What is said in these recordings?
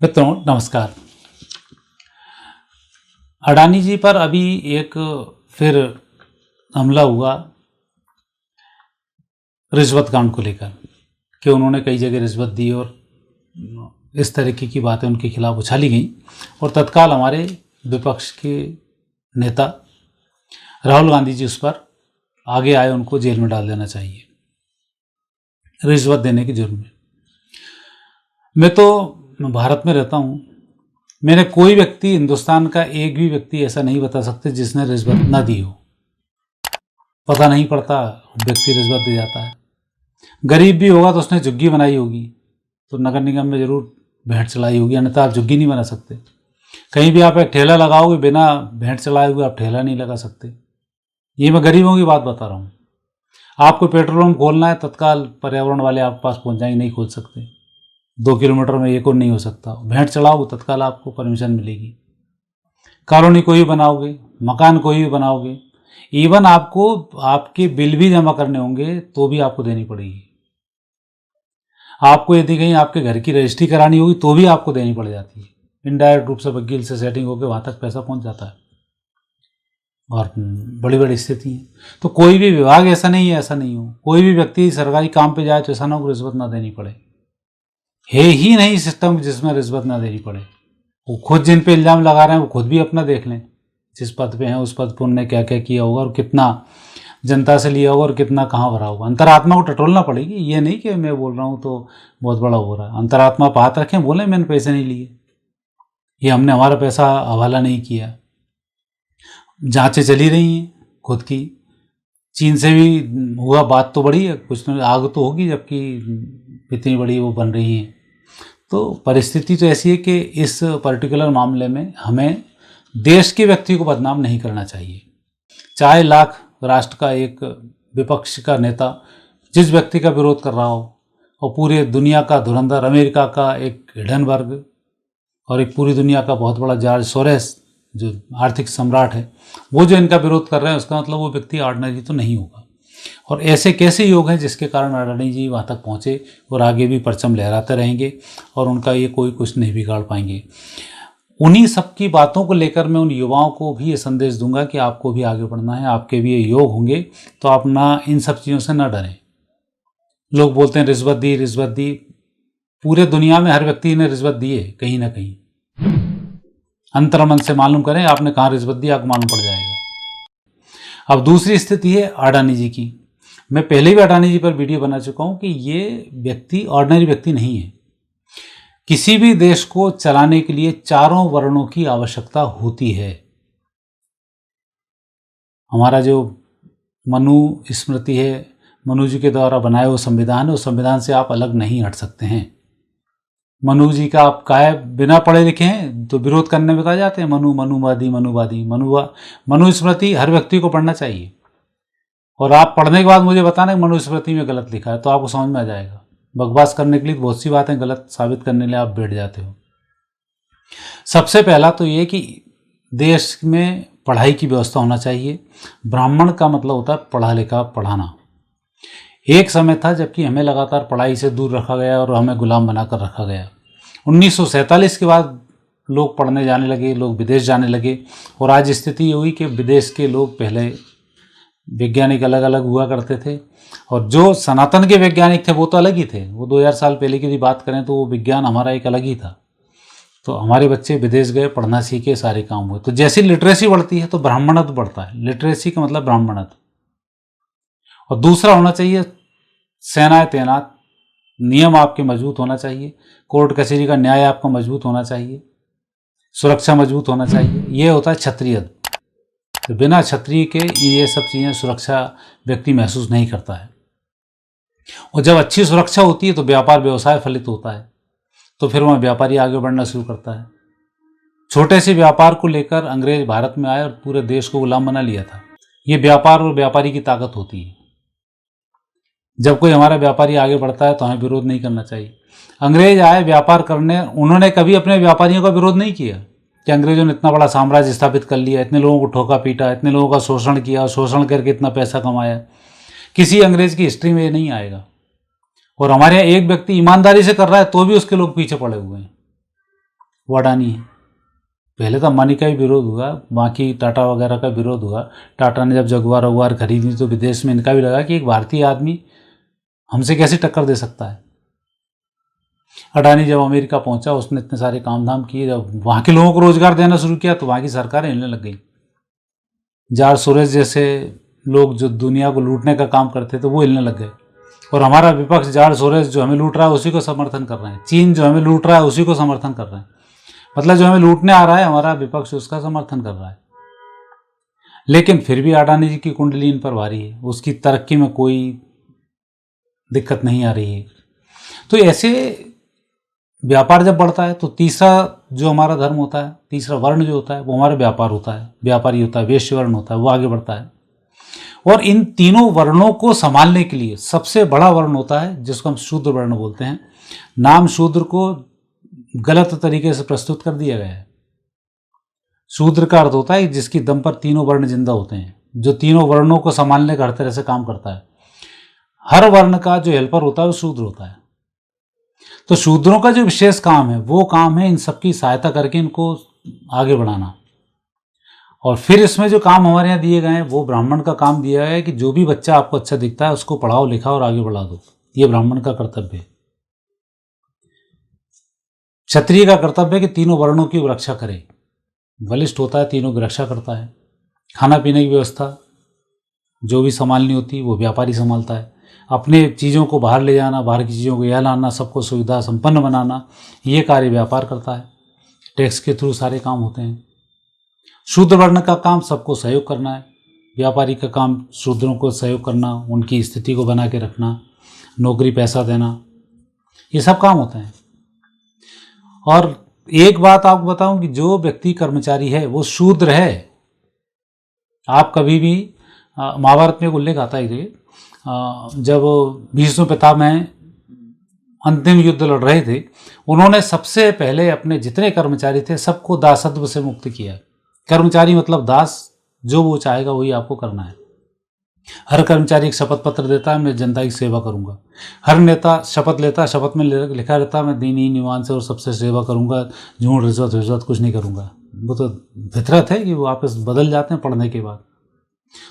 मित्रों नमस्कार। अडानी जी पर अभी एक फिर हमला हुआ रिश्वत कांड को लेकर कि उन्होंने कई जगह रिश्वत दी और इस तरीके की बातें उनके खिलाफ उछाली गई और तत्काल हमारे विपक्ष के नेता राहुल गांधी जी उस पर आगे आए, उनको जेल में डाल देना चाहिए रिश्वत देने के जुर्म में। मैं तो भारत में रहता हूँ, मैंने कोई व्यक्ति, हिंदुस्तान का एक भी व्यक्ति ऐसा नहीं बता सकते जिसने रिश्वत ना दी हो। पता नहीं पड़ता, व्यक्ति रिश्वत दे जाता है। गरीब भी होगा तो उसने झुग्गी बनाई होगी, तो नगर निगम में जरूर भेंट चलाई होगी, अन्यथा आप झुग्गी नहीं बना सकते। कहीं भी आप एक ठेला लगाओगे, बिना भेंट चलाए हुए आप ठेला नहीं लगा सकते। ये मैं गरीबों की बात बता रहा हूँ। आपको पेट्रोल पंप खोलना है, तत्काल पर्यावरण वाले आपके पास पहुँच जाएंगे, नहीं खोल सकते। 2 किलोमीटर में एक और नहीं हो सकता। भेंट चढ़ाओगे तत्काल आपको परमिशन मिलेगी। कॉलोनी कोई भी बनाओगे, मकान कोई भी बनाओगे, इवन आपको आपके बिल भी जमा करने होंगे तो भी आपको देनी पड़ेगी। आपको यदि कहीं आपके घर की रजिस्ट्री करानी होगी तो भी आपको देनी पड़ जाती है। इनडायरेक्ट रूप से वकील से सेटिंग होकर वहाँ तक पैसा पहुँच जाता है और बड़ी बड़ी स्थिति है। तो कोई भी विभाग ऐसा नहीं है, ऐसा नहीं हो, कोई भी व्यक्ति सरकारी काम पे जाए तो ऐसा ना हो रिश्वत ना देनी पड़े। है ही नहीं सिस्टम जिसमें रिश्वत ना देनी पड़े। वो खुद जिन पे इल्ज़ाम लगा रहे हैं वो खुद भी अपना देख लें, जिस पद पे हैं उस पद पर उन्होंने क्या क्या किया होगा और कितना जनता से लिया होगा और कितना कहाँ भरा होगा। अंतरात्मा को टटोलना पड़ेगी। ये नहीं कि मैं बोल रहा हूँ तो बहुत बड़ा हो रहा है। अंतरात्मा पर हाथ रखें, बोले मैंने पैसे नहीं लिए, ये हमने हमारा पैसा हवाला नहीं किया। जाँचें चली रही हैं खुद की। चीन से भी हुआ, बात तो बड़ी है, कुछ न आग तो होगी, जबकि इतनी बड़ी वो बन रही है। तो परिस्थिति तो ऐसी है कि इस पर्टिकुलर मामले में हमें देश के व्यक्ति को बदनाम नहीं करना चाहिए। चाहे लाख राष्ट्र का एक विपक्ष का नेता जिस व्यक्ति का विरोध कर रहा हो और पूरे दुनिया का धुरंधर, अमेरिका का एक हिडनबर्ग और एक पूरी दुनिया का बहुत बड़ा जॉर्ज सोरेस जो आर्थिक सम्राट है, वो जो इनका विरोध कर रहे हैं, उसका मतलब वो व्यक्ति ऑर्डिनरी तो नहीं होगा। और ऐसे कैसे योग हैं जिसके कारण अडानी जी वहाँ तक पहुँचे और आगे भी परचम लहराते रहेंगे और उनका ये कोई कुछ नहीं बिगाड़ पाएंगे। उन्हीं सब की बातों को लेकर मैं उन युवाओं को भी ये संदेश दूंगा कि आपको भी आगे बढ़ना है, आपके भी ये योग होंगे, तो आप ना इन सब चीज़ों से ना डरें। लोग बोलते हैं रिश्वत दी, रिश्वत दी। पूरे दुनिया में हर व्यक्ति ने रिश्वत दी है कहीं ना कहीं। अंतर्मन से मालूम करें आपने कहाँ रिश्वत दी, आपको मालूम पड़ जाएगा। अब दूसरी स्थिति है अडानी जी की। मैं पहले भी अडानी जी पर वीडियो बना चुका हूं कि ये व्यक्ति ऑर्डिनरी व्यक्ति नहीं है। किसी भी देश को चलाने के लिए चारों वर्णों की आवश्यकता होती है। हमारा जो मनु स्मृति है, मनु जी के द्वारा बनाया हुआ संविधान है, उस संविधान से आप अलग नहीं हट सकते हैं। मनु जी का आप काहे बिना पढ़े लिखे हैं तो विरोध करने में कहा जाते हैं मनुवादी। मनु स्मृति हर व्यक्ति को पढ़ना चाहिए और आप पढ़ने के बाद मुझे बताना कि मनुस्मृति में गलत लिखा है, तो आपको समझ में आ जाएगा। बकवास करने के लिए बहुत सी बातें गलत साबित करने के लिए आप बैठ जाते हो। सबसे पहला तो ये कि देश में पढ़ाई की व्यवस्था होना चाहिए। ब्राह्मण का मतलब होता है पढ़ा लिखा, पढ़ाना। एक समय था जबकि हमें लगातार पढ़ाई से दूर रखा गया और हमें गुलाम बनाकर रखा गया। 1947 के बाद लोग पढ़ने जाने लगे, लोग विदेश जाने लगे और आज स्थिति ये हुई कि विदेश के लोग, पहले वैज्ञानिक अलग अलग हुआ करते थे और जो सनातन के वैज्ञानिक थे वो तो अलग ही थे। वो 2000 साल पहले की बात करें तो वो विज्ञान हमारा एक अलग ही था। तो हमारे बच्चे विदेश गए, पढ़ना सीखे, सारे काम हुए। तो जैसी लिटरेसी बढ़ती है तो ब्राह्मणत्व बढ़ता है। लिटरेसी का मतलब ब्राह्मणत्व। और दूसरा होना चाहिए सेनाएं तैनात, नियम आपके मजबूत होना चाहिए, कोर्ट कचहरी का न्याय आपका मजबूत होना चाहिए, सुरक्षा मजबूत होना चाहिए। ये होता है क्षत्रिय। तो बिना क्षत्रिय के ये सब चीज़ें सुरक्षा व्यक्ति महसूस नहीं करता है। और जब अच्छी सुरक्षा होती है तो व्यापार व्यवसाय फलित होता है, तो फिर वहाँ व्यापारी आगे बढ़ना शुरू करता है। छोटे से व्यापार को लेकर अंग्रेज भारत में आए और पूरे देश को गुलाम बना लिया था। ये व्यापार और व्यापारी की ताकत होती है। जब कोई हमारा व्यापारी आगे बढ़ता है तो हमें विरोध नहीं करना चाहिए। अंग्रेज आए व्यापार करने, उन्होंने कभी अपने व्यापारियों का विरोध नहीं किया कि अंग्रेजों ने इतना बड़ा साम्राज्य स्थापित कर लिया, इतने लोगों को ठोका पीटा, इतने लोगों का शोषण किया और शोषण करके इतना पैसा कमाया। किसी अंग्रेज की हिस्ट्री में ये नहीं आएगा। और हमारे यहाँ एक व्यक्ति ईमानदारी से कर रहा है तो भी उसके लोग पीछे पड़े हुए हैं। वो अडानी है। पहले तो अंबानी का ही विरोध हुआ, बाकी टाटा वगैरह का विरोध हुआ। टाटा ने जब जगुआर वगुआर खरीदी तो विदेश में इनका भी लगा कि एक भारतीय आदमी हमसे कैसे टक्कर दे सकता है। अडानी जब अमेरिका पहुंचा, उसने इतने सारे काम धाम किए, जब वहाँ के लोगों को रोजगार देना शुरू किया तो वहाँ की सरकारें हिलने लग गई। जॉर्ज सोरोस जैसे लोग जो दुनिया को लूटने का काम करते थे वो हिलने लग गए, और हमारा विपक्ष जॉर्ज सोरोस जो हमें लूट रहा है उसी को समर्थन कर रहे हैं। चीन जो हमें लूट रहा है उसी को समर्थन कर रहे हैं। मतलब जो हमें लूटने आ रहा है हमारा विपक्ष उसका समर्थन कर रहा है। लेकिन फिर भी अडानी जी की कुंडली इन पर भारी है, उसकी तरक्की में कोई दिक्कत नहीं आ रही है। तो ऐसे व्यापार जब बढ़ता है तो तीसरा जो हमारा धर्म होता है, तीसरा वर्ण जो होता है वो हमारा व्यापार होता है, व्यापारी होता है, वैश्य वर्ण होता है, वो आगे बढ़ता है। और इन तीनों वर्णों को संभालने के लिए सबसे बड़ा वर्ण होता है जिसको हम शूद्र वर्ण बोलते हैं। नाम शूद्र को गलत तरीके से प्रस्तुत कर दिया गया है। शूद्र का अर्थ होता है जिसकी दम पर तीनों वर्ण जिंदा होते हैं, जो तीनों वर्णों को संभालने का हर तरह से काम करता है। हर वर्ण का जो हेल्पर होता है वो शूद्र होता है। तो शूद्रों का जो विशेष काम है वो काम है इन सबकी सहायता करके इनको आगे बढ़ाना। और फिर इसमें जो काम हमारे यहाँ दिए गए हैं वो ब्राह्मण का काम दिया गया है कि जो भी बच्चा आपको अच्छा दिखता है उसको पढ़ाओ लिखाओ और आगे बढ़ा दो। ये ब्राह्मण का कर्तव्य है। क्षत्रिय का कर्तव्य है कि तीनों वर्णों की रक्षा करे। बलिष्ठ होता है, तीनों की रक्षा करता है। खाना पीने की व्यवस्था जो भी संभालनी होती है वो व्यापारी संभालता है। अपने चीज़ों को बाहर ले जाना, बाहर की चीज़ों को यहाँ लाना, सबको सुविधा संपन्न बनाना, ये कार्य व्यापार करता है। टैक्स के थ्रू सारे काम होते हैं। शूद्र वर्ण का काम सबको सहयोग करना है। व्यापारी का काम शूद्रों को सहयोग करना, उनकी स्थिति को बना के रखना, नौकरी पैसा देना, ये सब काम होते हैं। और एक बात आपको बताऊं कि जो व्यक्ति कर्मचारी है वो शूद्र है। आप कभी भी महाभारत में एक उल्लेख आता है कि जब भीष्म पितामह अंतिम युद्ध लड़ रहे थे, उन्होंने सबसे पहले अपने जितने कर्मचारी थे सबको दासत्व से मुक्त किया। कर्मचारी मतलब दास, जो वो चाहेगा वही आपको करना है। हर कर्मचारी एक शपथ पत्र देता है, मैं जनता की सेवा करूंगा। हर नेता शपथ लेता है, शपथ में लिखा रहता है मैं दीनी ईमान से और सबसे सेवा करूंगा, झूठ रिश्वत कुछ नहीं करूंगा। वो तो फितरत है कि वो आपस बदल जाते हैं पढ़ने के बाद।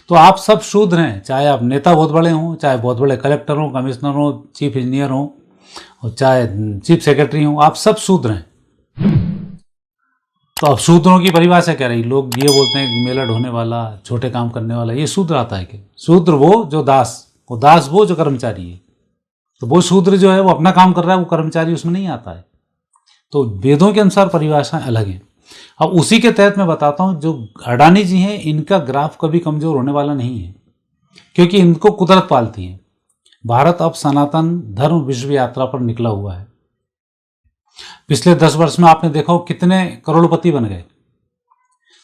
तो आप सब शूद्र हैं, चाहे आप नेता बहुत बड़े हों, चाहे बहुत बड़े कलेक्टर हों, कमिश्नर हों, चीफ इंजीनियर हों, और चाहे चीफ सेक्रेटरी हों, आप सब शूद्र हैं। तो अब शूद्रों की परिभाषा क्या रही? लोग ये बोलते हैं कि मेला ढोने वाला, छोटे काम करने वाला, ये शूद्र आता है कि शूद्र वो जो दास, वो दास वो जो कर्मचारी है। तो वो शूद्र जो है वो अपना काम कर रहा है, वो कर्मचारी उसमें नहीं आता है। तो वेदों के अनुसार परिभाषाएं अलग हैं। अब उसी के तहत मैं बताता हूं, जो अडानी जी हैं इनका ग्राफ कभी कमजोर होने वाला नहीं है, क्योंकि इनको कुदरत पालती है। भारत अब सनातन धर्म विश्व यात्रा पर निकला हुआ है। पिछले 10 वर्ष में आपने देखा हो कितने करोड़पति बन गए।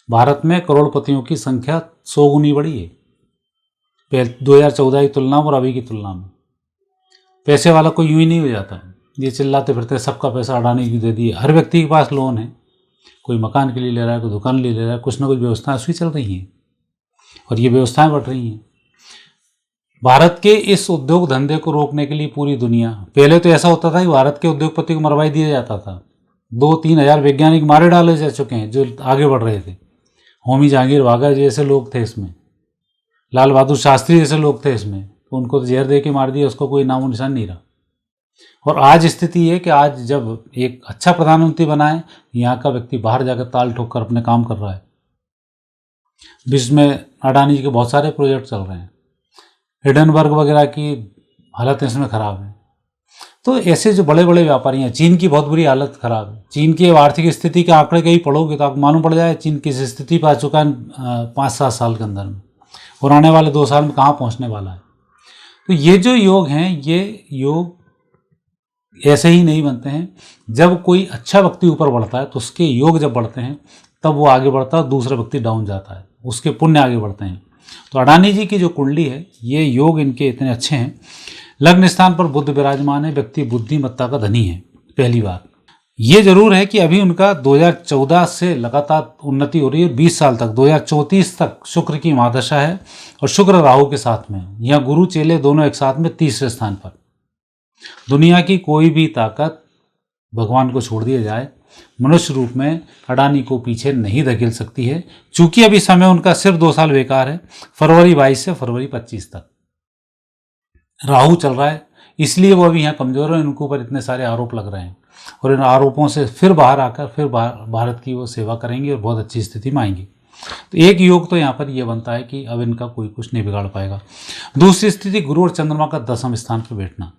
भारत में करोड़पतियों की संख्या 100 गुनी बढ़ी है 2014 की तुलना में और अभी की तुलना में। पैसे वाला कोई यूं ही नहीं हो जाता। ये चिल्लाते फिरते सबका पैसा अडानी जी दे दिए। हर व्यक्ति के पास लोन है, कोई मकान के लिए ले रहा है, कोई दुकान के लिए ले रहा है, कुछ ना कुछ व्यवस्थाएं उसकी चल रही हैं और ये व्यवस्थाएं बढ़ रही हैं। भारत के इस उद्योग धंधे को रोकने के लिए पूरी दुनिया, पहले तो ऐसा होता था कि भारत के उद्योगपति को मरवाई दिया जाता था। 2-3 हजार वैज्ञानिक मारे डाले जा चुके हैं जो आगे बढ़ रहे थे। होमी जहांगीर वाघा जैसे लोग थे इसमें, लाल बहादुर शास्त्री जैसे लोग थे इसमें, तो उनको तो जहर दे के मार दिया, उसको कोई नामो निशान नहीं रहा। और आज स्थिति है कि आज जब एक अच्छा प्रधानमंत्री बना है, यहाँ का व्यक्ति बाहर जाकर ताल ठोक कर अपने काम कर रहा है। विश्व में अडानी जी के बहुत सारे प्रोजेक्ट चल रहे हैं। हिडनबर्ग वगैरह की हालत इसमें खराब है। तो ऐसे जो बड़े बड़े व्यापारी हैं, चीन की बहुत बुरी हालत खराब है। चीन की आर्थिक स्थिति के आंकड़े कहीं पढ़ोगे तो आपको मालूम पड़ जाए चीन किस स्थिति पर आ चुका है 5-7 साल के अंदर में, और आने वाले 2 साल में कहाँ पहुँचने वाला है। तो ये जो योग हैं, ये योग ऐसे ही नहीं बनते हैं। जब कोई अच्छा व्यक्ति ऊपर बढ़ता है तो उसके योग जब बढ़ते हैं तब वो आगे बढ़ता है, दूसरा व्यक्ति डाउन जाता है, उसके पुण्य आगे बढ़ते हैं। तो अडानी जी की जो कुंडली है, ये योग इनके इतने अच्छे हैं। लग्न स्थान पर बुध विराजमान है, व्यक्ति बुद्धिमत्ता का धनी है। पहली बात ये जरूर है कि अभी उनका 2014 से लगातार उन्नति हो रही है। 20 साल तक 2034 तक शुक्र की महादशा है और शुक्र राहु के साथ में, यहाँ गुरु चेले दोनों एक साथ में तीसरे स्थान पर। दुनिया की कोई भी ताकत भगवान को छोड़ दिया जाए, मनुष्य रूप में अडानी को पीछे नहीं धकेल सकती है। चूंकि अभी समय उनका सिर्फ 2 साल बेकार है, फरवरी 22 से फरवरी 25 तक राहु चल रहा है, इसलिए वो अभी यहाँ कमजोर है। इनके ऊपर इतने सारे आरोप लग रहे हैं और इन आरोपों से फिर बाहर आकर फिर भारत की वो सेवा करेंगे और बहुत अच्छी स्थिति में आएंगी। तो एक योग तो यहाँ पर यह बनता है कि अब इनका कोई कुछ नहीं बिगाड़ पाएगा। दूसरी स्थिति, गुरु और चंद्रमा का 10वें स्थान पर बैठना।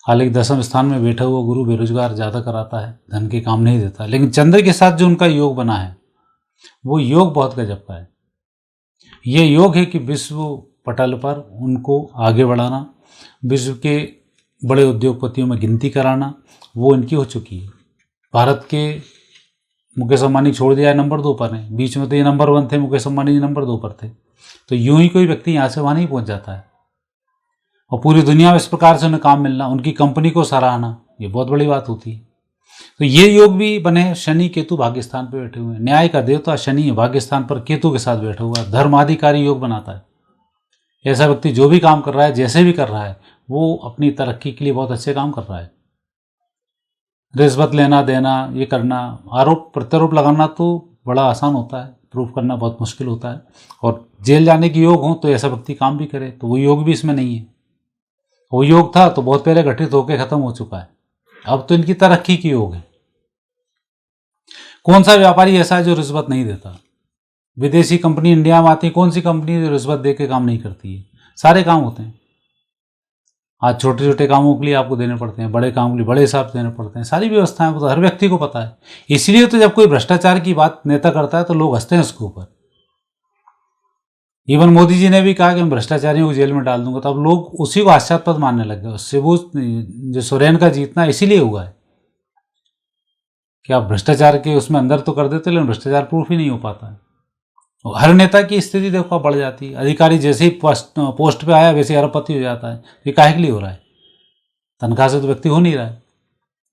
हालांकि 10वें स्थान में बैठा हुआ गुरु बेरोजगार ज़्यादा कराता है, धन के काम नहीं देता, लेकिन चंद्र के साथ जो उनका योग बना है वो योग बहुत गजब का है। ये योग है कि विश्व पटल पर उनको आगे बढ़ाना, विश्व के बड़े उद्योगपतियों में गिनती कराना, वो इनकी हो चुकी है। भारत के मुकेश अंबानी छोड़ दिया है, नंबर 2 पर है। बीच में तो ये नंबर 1 थे, मुकेश अंबानी नंबर 2 पर थे। तो यूं ही कोई व्यक्ति यहाँ से वहाँ नहीं पहुँच जाता है और पूरी दुनिया में इस प्रकार से उन्हें काम मिलना, उनकी कंपनी को सराहना, ये बहुत बड़ी बात होती है। तो ये योग भी बने, शनि केतु भाग्यस्थान पर बैठे हुए हैं। न्याय का देवता शनि है, भाग्यस्थान पर केतु के साथ बैठा हुआ है, धर्माधिकारी योग बनाता है। ऐसा व्यक्ति जो भी काम कर रहा है, जैसे भी कर रहा है, वो अपनी तरक्की के लिए बहुत अच्छे काम कर रहा है। रिश्वत लेना देना, ये करना, आरोप प्रत्यारोप लगाना तो बड़ा आसान होता है, प्रूफ करना बहुत मुश्किल होता है। और जेल जाने की योग हो तो ऐसा व्यक्ति काम भी करे, तो वो योग भी इसमें नहीं है। वो योग था तो बहुत पहले घटित होकर खत्म हो चुका है, अब तो इनकी तरक्की की योग है। कौन सा व्यापारी ऐसा है जो रिश्वत नहीं देता? विदेशी कंपनी इंडिया में आती है, कौन सी कंपनी जो रिश्वत दे के काम नहीं करती है? सारे काम होते हैं। आज छोटे छोटे कामों के लिए आपको देने पड़ते हैं, बड़े काम के लिए बड़े हिसाब से देने पड़ते हैं। सारी व्यवस्थाएं तो हर व्यक्ति को पता है। इसलिए तो जब कोई भ्रष्टाचार की बात नेता करता है तो लोग हंसते हैं उसके ऊपर। इवन मोदी जी ने भी कहा कि मैं भ्रष्टाचारियों को जेल में डाल दूंगा, तो अब लोग उसी को हास्यास्पद मानने लग गए। उससे वो जो सोरेन का जीतना इसीलिए हुआ है कि आप भ्रष्टाचार के उसमें अंदर तो कर देते, लेकिन भ्रष्टाचार प्रूफ ही नहीं हो पाता है। हर नेता की स्थिति देखो बढ़ जाती है। अधिकारी जैसे ही पोस्ट पे आया वैसे अरबपति हो जाता है। ये काहे के लिए हो रहा है? तनख्वाह से तो व्यक्ति हो नहीं रहा है,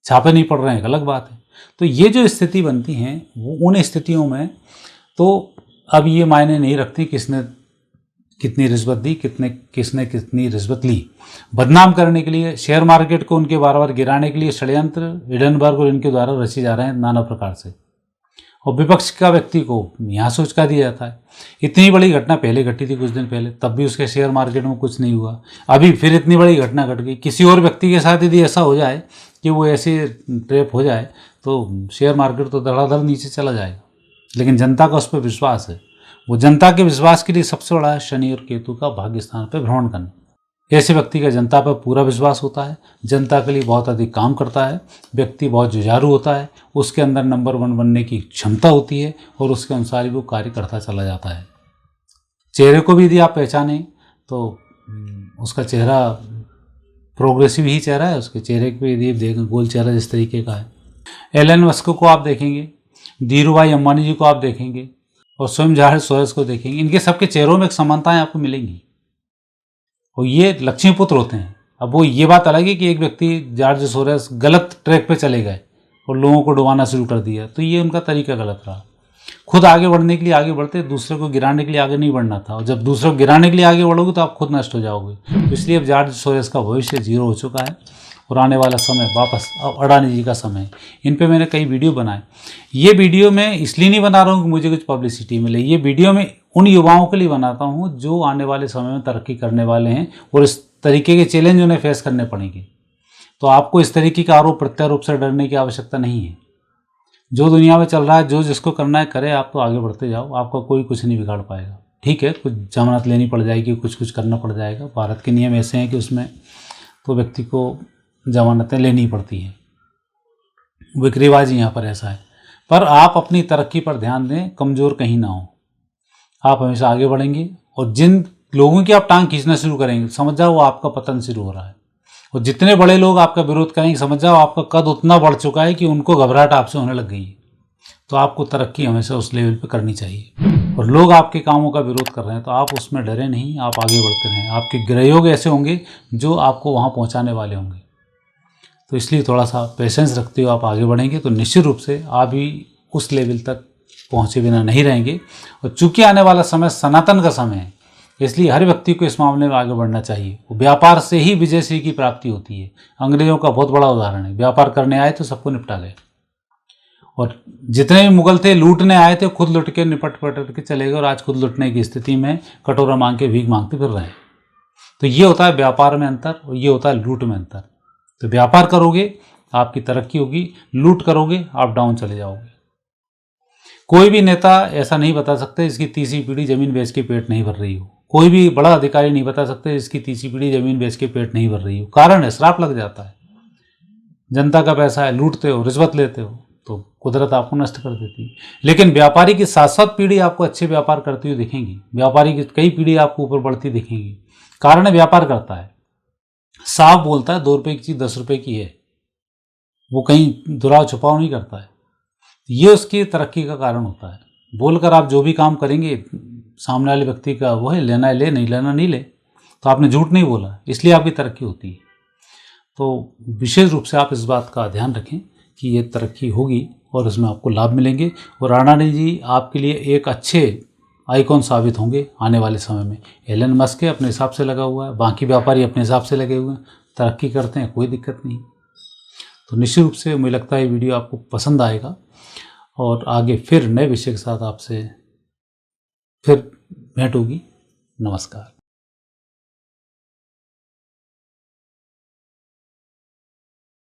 छापे नहीं पड़ रहे हैं, अलग बात है। तो ये जो स्थिति बनती हैं वो उन स्थितियों में तो अब ये मायने नहीं रखती किसने कितनी रिश्वत दी, किसने कितनी रिश्वत ली। बदनाम करने के लिए, शेयर मार्केट को उनके बार बार गिराने के लिए षड्यंत्र हिडनबर्ग और इनके द्वारा रचे जा रहे हैं नाना प्रकार से। और विपक्ष का व्यक्ति को यहाँ से उचका दिया जाता है। इतनी बड़ी घटना पहले घटी थी कुछ दिन पहले, तब भी उसके शेयर मार्केट में कुछ नहीं हुआ। अभी फिर इतनी बड़ी घटना घट गई। किसी और व्यक्ति के साथ यदि ऐसा हो जाए कि वो ऐसे ट्रैप हो जाए तो शेयर मार्केट तो धड़ाधड़ नीचे चला जाएगा। लेकिन जनता का उस पर विश्वास है। वो जनता के विश्वास के लिए सबसे बड़ा है शनि और केतु का भाग्य स्थान पर भ्रमण करना। ऐसे व्यक्ति का जनता पर पूरा विश्वास होता है, जनता के लिए बहुत अधिक काम करता है, व्यक्ति बहुत जुझारू होता है, उसके अंदर नंबर 1 बनने की क्षमता होती है और उसके अनुसार ही वो कार्य करता चला जाता है। चेहरे को भी यदि आप पहचानें तो उसका चेहरा प्रोग्रेसिव ही चेहरा है। उसके चेहरे पे यदि देखें, गोल चेहरा जिस तरीके का है। एलन मस्क को आप देखेंगे, धीरूभाई अंबानी जी को आप देखेंगे और स्वयं जॉर्ज सोरोस को देखेंगे, इनके सबके चेहरों में एक समानताएं आपको मिलेंगी और ये लक्ष्मीपुत्र होते हैं। अब वो ये बात अलग है कि एक व्यक्ति जॉर्ज सोरोस गलत ट्रैक पे चले गए और लोगों को डुबाना शुरू कर दिया, तो ये उनका तरीका गलत रहा। खुद आगे बढ़ने के लिए आगे बढ़ते, दूसरे को गिराने के लिए आगे नहीं बढ़ना था। और जब दूसरे को गिराने के लिए आगे बढ़ोगे तो आप खुद नष्ट हो जाओगे। तो इसलिए अब जॉर्ज सोरोस का भविष्य 0 हो चुका है और आने वाला समय वापस अब अडानी जी का समय है। इन पे मैंने कई वीडियो बनाए। ये वीडियो मैं इसलिए नहीं बना रहा हूँ कि मुझे कुछ पब्लिसिटी मिले। ये वीडियो मैं उन युवाओं के लिए बनाता हूँ जो आने वाले समय में तरक्की करने वाले हैं और इस तरीके के चैलेंज उन्हें फेस करने पड़ेंगे। तो आपको इस तरीके का आरोप प्रत्यारोप से डरने की आवश्यकता नहीं है। जो दुनिया में चल रहा है, जो जिसको करना है करे, आप तो आगे बढ़ते जाओ, आपका कोई कुछ नहीं बिगाड़ पाएगा। ठीक है, कुछ जमानत लेनी पड़ जाएगी, कुछ करना पड़ जाएगा। भारत के नियम ऐसे हैं कि उसमें तो व्यक्ति को जमानतें लेनी पड़ती हैं। बिक्रीबाजी यहाँ पर ऐसा है। पर आप अपनी तरक्की पर ध्यान दें, कमज़ोर कहीं ना हो। आप हमेशा आगे बढ़ेंगे और जिन लोगों की आप टांग खींचना शुरू करेंगे, समझ जाओ वो आपका पतन शुरू हो रहा है। और जितने बड़े लोग आपका विरोध करेंगे, समझ जाओ आपका कद उतना बढ़ चुका है कि उनको घबराहट आपसे होने लग गई है। तो आपको तरक्की हमेशा उस लेवल पे करनी चाहिए। और लोग आपके कामों का विरोध कर रहे हैं तो आप उसमें डरे नहीं, आप आगे बढ़ते रहें। आपके ग्रहयोग ऐसे होंगे जो आपको वहाँ पहुँचाने वाले होंगे। तो इसलिए थोड़ा सा पेशेंस रखते हुए आप आगे बढ़ेंगे तो निश्चित रूप से आप भी उस लेवल तक पहुँचे बिना नहीं रहेंगे। और चूंकि आने वाला समय सनातन का समय है, इसलिए हर व्यक्ति को इस मामले में आगे बढ़ना चाहिए। व्यापार से ही विजयश्री की प्राप्ति होती है। अंग्रेजों का बहुत बड़ा उदाहरण है, व्यापार करने आए तो सबको निपटा गए, और जितने भी मुगल थे लूटने आए थे खुद लुट के निपट पट के चले गए, और आज खुद लुटने की स्थिति में कटोरा मांग के भीख मांगते फिर रहे हैं। तो ये होता है व्यापार में अंतर, और ये होता है लूट में अंतर। तो व्यापार करोगे आपकी तरक्की होगी, लूट करोगे आप डाउन चले जाओगे। कोई भी नेता ऐसा नहीं बता सकते इसकी तीसरी पीढ़ी जमीन बेच के पेट नहीं भर रही हो। कोई भी बड़ा अधिकारी नहीं बता सकते इसकी तीसरी पीढ़ी जमीन बेच के पेट नहीं भर रही हो। कारण है श्राप लग जाता है, जनता का पैसा है, लूटते हो, रिश्वत लेते हो, तो कुदरत आपको नष्ट कर देती है। लेकिन व्यापारी की 7-7 पीढ़ी आपको अच्छे व्यापार करती हुई दिखेंगी, व्यापारी की कई पीढ़ी आपको ऊपर बढ़ती दिखेंगी। कारण है व्यापार करता है, साफ बोलता है 2 रुपये की चीज़ 10 रुपये की है, वो कहीं दुराव छुपाव नहीं करता है। ये उसकी तरक्की का कारण होता है। बोलकर आप जो भी काम करेंगे सामने वाले व्यक्ति का वो है, लेना है ले, नहीं लेना नहीं ले, तो आपने झूठ नहीं बोला, इसलिए आपकी तरक्की होती है। तो विशेष रूप से आप इस बात का ध्यान रखें कि ये तरक्की होगी और इसमें आपको लाभ मिलेंगे, और अडानी जी आपके लिए एक अच्छे आइकॉन साबित होंगे आने वाले समय में। एलन मस्क अपने हिसाब से लगा हुआ है, बाकी व्यापारी अपने हिसाब से लगे हुए हैं, तरक्की करते हैं, कोई दिक्कत नहीं। तो निश्चित रूप से मुझे लगता है ये वीडियो आपको पसंद आएगा, और आगे फिर नए विषय के साथ आपसे फिर भेंट होगी। नमस्कार।